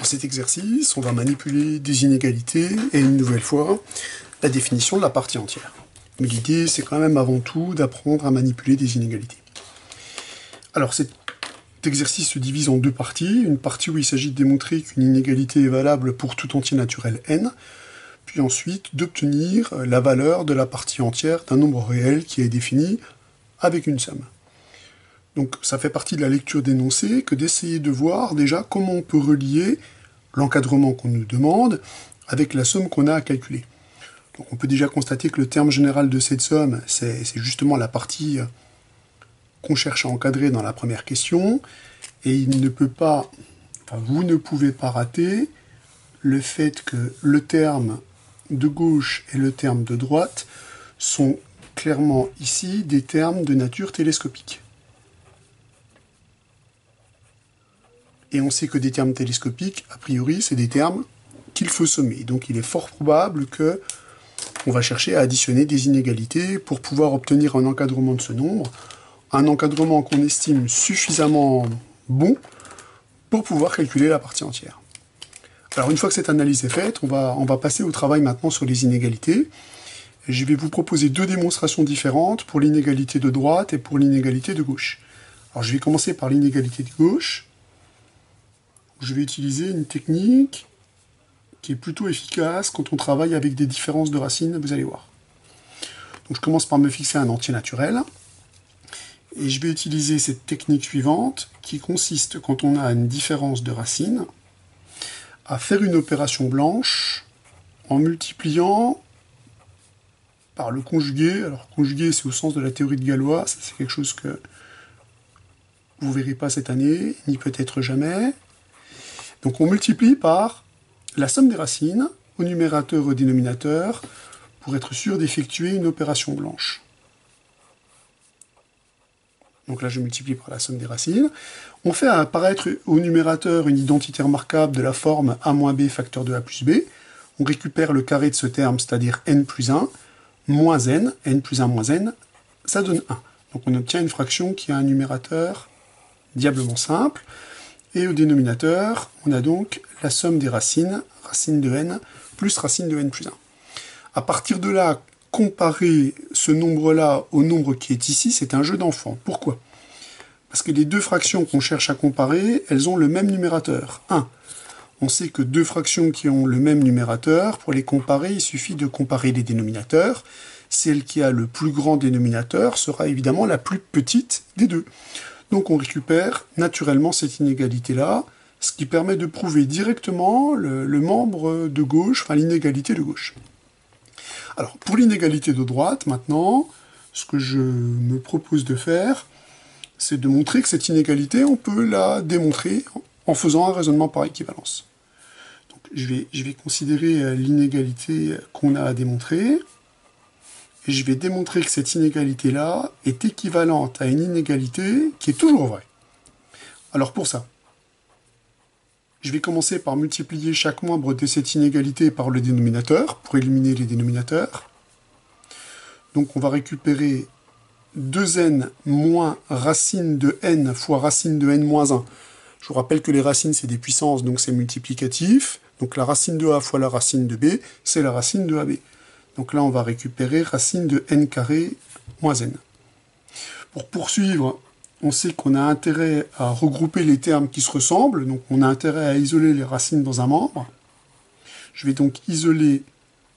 cet exercice, on va manipuler des inégalités et une nouvelle fois, la définition de la partie entière. Mais l'idée, c'est quand même avant tout d'apprendre à manipuler des inégalités. Alors cet exercice se divise en deux parties. Une partie où il s'agit de démontrer qu'une inégalité est valable pour tout entier naturel n, puis ensuite d'obtenir la valeur de la partie entière d'un nombre réel qui est défini avec une somme. Donc ça fait partie de la lecture d'énoncé que d'essayer de voir déjà comment on peut relier l'encadrement qu'on nous demande avec la somme qu'on a à calculer. Donc on peut déjà constater que le terme général de cette somme, c'est justement la partie qu'on cherche à encadrer dans la première question, et il ne peut pas, enfin, vous ne pouvez pas rater le fait que le terme de gauche et le terme de droite sont clairement ici des termes de nature télescopique. Et on sait que des termes télescopiques, a priori, c'est des termes qu'il faut sommer. Donc il est fort probable que on va chercher à additionner des inégalités pour pouvoir obtenir un encadrement de ce nombre, un encadrement qu'on estime suffisamment bon pour pouvoir calculer la partie entière. Alors une fois que cette analyse est faite, on va passer au travail maintenant sur les inégalités. Je vais vous proposer deux démonstrations différentes pour l'inégalité de droite et pour l'inégalité de gauche. Alors je vais commencer par l'inégalité de gauche. Je vais utiliser une technique qui est plutôt efficace quand on travaille avec des différences de racines, vous allez voir. Donc je commence par me fixer un entier naturel, et je vais utiliser cette technique suivante, qui consiste, quand on a une différence de racines, à faire une opération blanche en multipliant par le conjugué. Alors conjugué, c'est au sens de la théorie de Galois, c'est quelque chose que vous ne verrez pas cette année, ni peut-être jamais. Donc on multiplie par la somme des racines, au numérateur et au dénominateur, pour être sûr d'effectuer une opération blanche. Donc là, je multiplie par la somme des racines. On fait apparaître au numérateur une identité remarquable de la forme a moins b facteur de a plus b. On récupère le carré de ce terme, c'est-à-dire n plus 1, moins n plus 1 moins n, ça donne 1. Donc on obtient une fraction qui a un numérateur diablement simple. Et au dénominateur, on a donc la somme des racines, racine de n, plus racine de n plus 1. À partir de là, comparer ce nombre-là au nombre qui est ici, c'est un jeu d'enfant. Pourquoi? Parce que les deux fractions qu'on cherche à comparer, elles ont le même numérateur, 1. On sait que deux fractions qui ont le même numérateur, pour les comparer, il suffit de comparer les dénominateurs. Celle qui a le plus grand dénominateur sera évidemment la plus petite des deux. Donc on récupère naturellement cette inégalité-là, ce qui permet de prouver directement le membre de gauche, enfin l'inégalité de gauche. Alors pour l'inégalité de droite, maintenant, ce que je me propose de faire, c'est de montrer que cette inégalité, on peut la démontrer en faisant un raisonnement par équivalence. Donc je vais considérer l'inégalité qu'on a à démontrer. Et je vais démontrer que cette inégalité-là est équivalente à une inégalité qui est toujours vraie. Alors pour ça, je vais commencer par multiplier chaque membre de cette inégalité par le dénominateur, pour éliminer les dénominateurs. Donc on va récupérer 2n moins racine de n fois racine de n moins 1. Je vous rappelle que les racines, c'est des puissances, donc c'est multiplicatif. Donc la racine de a fois la racine de b, c'est la racine de ab. Donc là, on va récupérer racine de n carré moins n. Pour poursuivre, on sait qu'on a intérêt à regrouper les termes qui se ressemblent, donc on a intérêt à isoler les racines dans un membre. Je vais donc isoler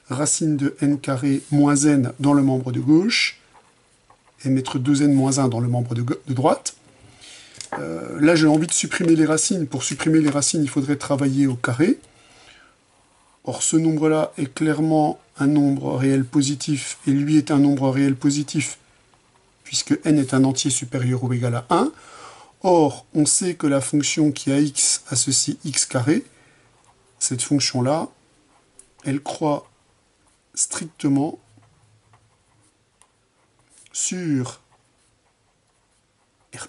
racine de n carré moins n dans le membre de gauche, et mettre 2n moins 1 dans le membre de droite. Là, j'ai envie de supprimer les racines. Pour supprimer les racines, il faudrait travailler au carré. Or, ce nombre-là est clairement un nombre réel positif, et lui est un nombre réel positif, puisque n est un entier supérieur ou égal à 1. Or, on sait que la fonction qui a x associe x carré, cette fonction-là, elle croît strictement sur R+,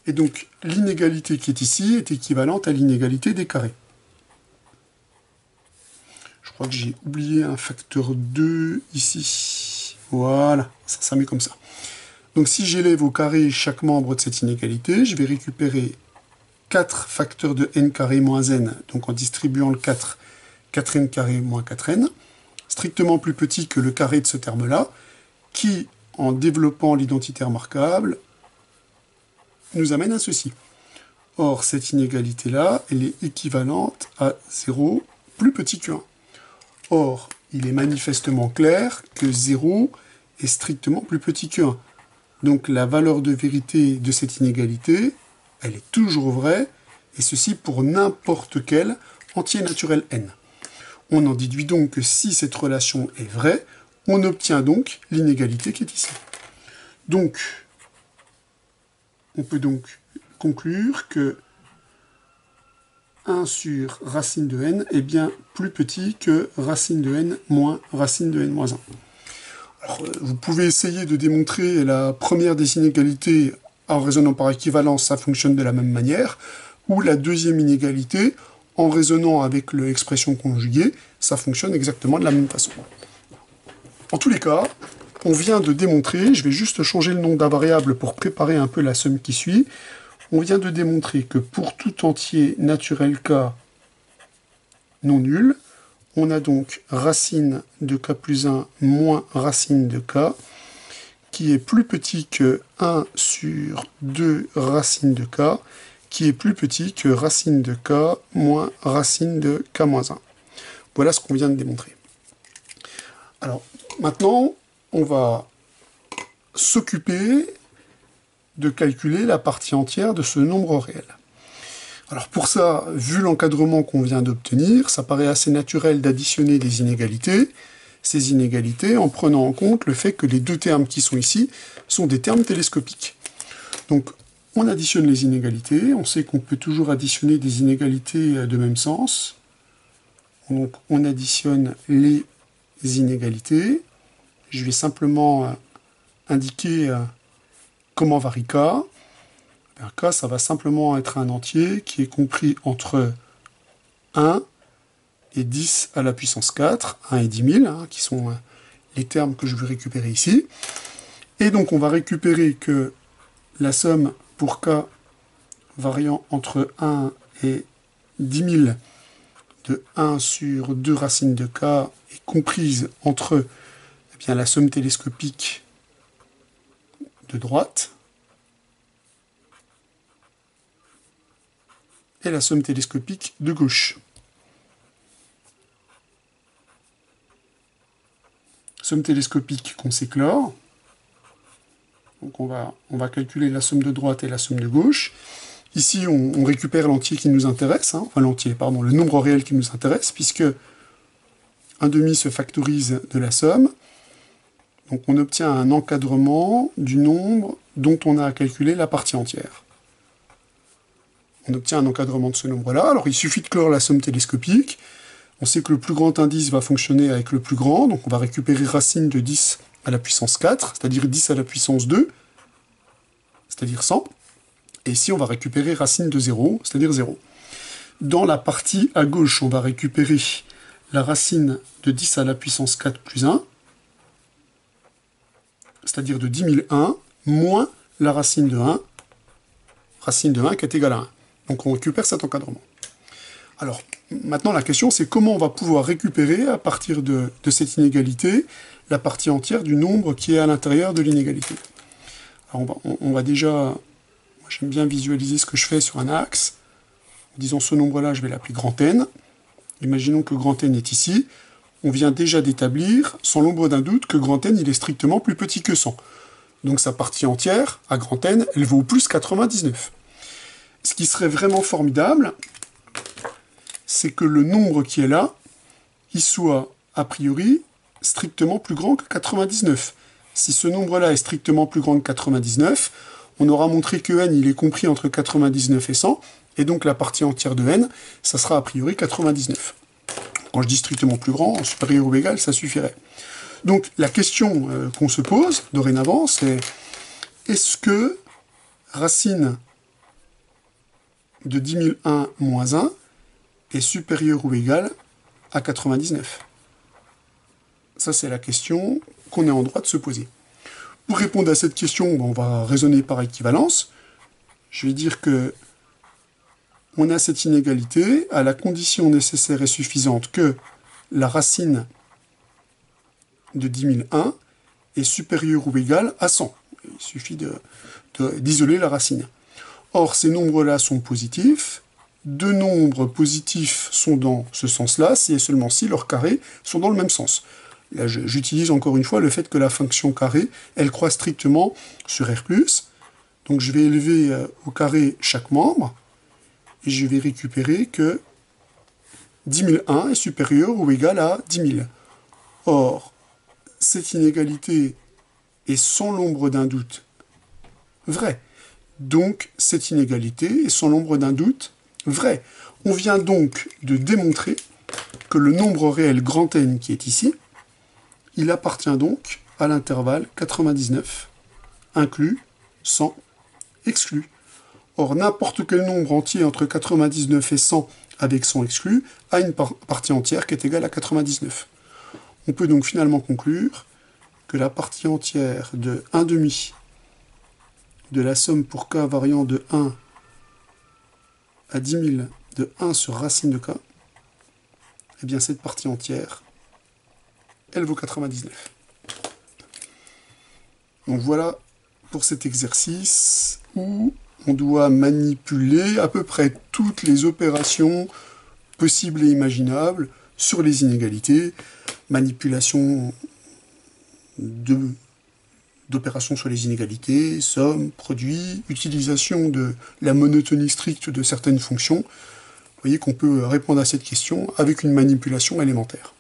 et donc l'inégalité qui est ici est équivalente à l'inégalité des carrés. Je crois que j'ai oublié un facteur 2 ici. Voilà, ça met comme ça. Donc si j'élève au carré chaque membre de cette inégalité, je vais récupérer 4 facteurs de n carré moins n, donc en distribuant le 4, 4n carré moins 4n, strictement plus petit que le carré de ce terme-là, qui, en développant l'identité remarquable, nous amène à ceci. Or, cette inégalité-là, elle est équivalente à 0 plus petit que 1. Or, il est manifestement clair que 0 est strictement plus petit que 1. Donc, la valeur de vérité de cette inégalité, elle est toujours vraie, et ceci pour n'importe quel entier naturel n. On en déduit donc que si cette relation est vraie, on obtient donc l'inégalité qui est ici. Donc, on peut donc conclure que 1 sur racine de n est bien plus petit que racine de n moins racine de n moins 1. Alors, vous pouvez essayer de démontrer la première des inégalités en raisonnant par équivalence, ça fonctionne de la même manière, ou la deuxième inégalité, en raisonnant avec l'expression conjuguée, ça fonctionne exactement de la même façon. En tous les cas, on vient de démontrer, je vais juste changer le nom d'un variable pour préparer un peu la somme qui suit, on vient de démontrer que pour tout entier naturel k non nul, on a donc racine de k plus 1 moins racine de k, qui est plus petit que 1 sur 2 racine de k, qui est plus petit que racine de k moins racine de k moins 1. Voilà ce qu'on vient de démontrer. Alors, maintenant, on va s'occuper de calculer la partie entière de ce nombre réel. Alors pour ça, vu l'encadrement qu'on vient d'obtenir, ça paraît assez naturel d'additionner des inégalités, ces inégalités en prenant en compte le fait que les deux termes qui sont ici sont des termes télescopiques. Donc on additionne les inégalités, on sait qu'on peut toujours additionner des inégalités de même sens. Donc on additionne les inégalités. Je vais simplement indiquer comment varie k. K, ça va simplement être un entier qui est compris entre 1 et 10 à la puissance 4, 1 et 10 000, hein, qui sont les termes que je vais récupérer ici. Et donc on va récupérer que la somme pour k variant entre 1 et 10 000 de 1 sur 2 racines de k est comprise entre bien, la somme télescopique de droite et la somme télescopique de gauche. Somme télescopique qu'on s'éclore. Donc on va calculer la somme de droite et la somme de gauche. Ici, on récupère l'entier qui nous intéresse, hein, enfin l'entier, pardon, le nombre réel qui nous intéresse, puisque 1/2 se factorise de la somme. Donc on obtient un encadrement du nombre dont on a à calculer la partie entière. On obtient un encadrement de ce nombre-là. Alors il suffit de clore la somme télescopique. On sait que le plus grand indice va fonctionner avec le plus grand, donc on va récupérer racine de 10 à la puissance 4, c'est-à-dire 10 à la puissance 2, c'est-à-dire 100. Et ici on va récupérer racine de 0, c'est-à-dire 0. Dans la partie à gauche, on va récupérer la racine de 10 à la puissance 4 plus 1, c'est-à-dire de 10 001, moins la racine de 1 qui est égale à 1. Donc on récupère cet encadrement. Alors, maintenant la question c'est comment on va pouvoir récupérer, à partir de cette inégalité, la partie entière du nombre qui est à l'intérieur de l'inégalité. Alors on va déjà, moi j'aime bien visualiser ce que je fais sur un axe. Disons ce nombre-là, je vais l'appeler grand N. Imaginons que grand N est ici. On vient déjà d'établir, sans l'ombre d'un doute, que grand N il est strictement plus petit que 100. Donc sa partie entière, à grand N, elle vaut plus 99. Ce qui serait vraiment formidable, c'est que le nombre qui est là, il soit, a priori, strictement plus grand que 99. Si ce nombre-là est strictement plus grand que 99, on aura montré que n il est compris entre 99 et 100, et donc la partie entière de n, ça sera a priori 99. Quand je dis strictement plus grand, supérieur ou égal, ça suffirait. Donc la question qu'on se pose, dorénavant, c'est est-ce que racine de 10 001 moins 1 est supérieur ou égal à 99? Ça, c'est la question qu'on est en droit de se poser. Pour répondre à cette question, on va raisonner par équivalence. Je vais dire que on a cette inégalité à la condition nécessaire et suffisante que la racine de 10 001 est supérieure ou égale à 100. Il suffit d'isoler la racine. Or, ces nombres-là sont positifs. Deux nombres positifs sont dans ce sens-là, si et seulement si leurs carrés sont dans le même sens. Là, j'utilise encore une fois le fait que la fonction carré, elle croît strictement sur R+. Donc, je vais élever au carré chaque membre, et je vais récupérer que 10 001 est supérieur ou égal à 10 000. Or, cette inégalité est sans l'ombre d'un doute vraie. Donc, cette inégalité est sans l'ombre d'un doute vraie. On vient donc de démontrer que le nombre réel grand N qui est ici, il appartient donc à l'intervalle 99, inclus, 100, exclu. Or, n'importe quel nombre entier entre 99 et 100 avec 100 exclu a une partie entière qui est égale à 99. On peut donc finalement conclure que la partie entière de 1 demi de la somme pour k variant de 1 à 10 000 de 1 sur racine de k, eh bien cette partie entière, elle vaut 99. Donc voilà pour cet exercice où on doit manipuler à peu près toutes les opérations possibles et imaginables sur les inégalités, manipulation d'opérations sur les inégalités, somme, produit, utilisation de la monotonie stricte de certaines fonctions. Vous voyez qu'on peut répondre à cette question avec une manipulation élémentaire.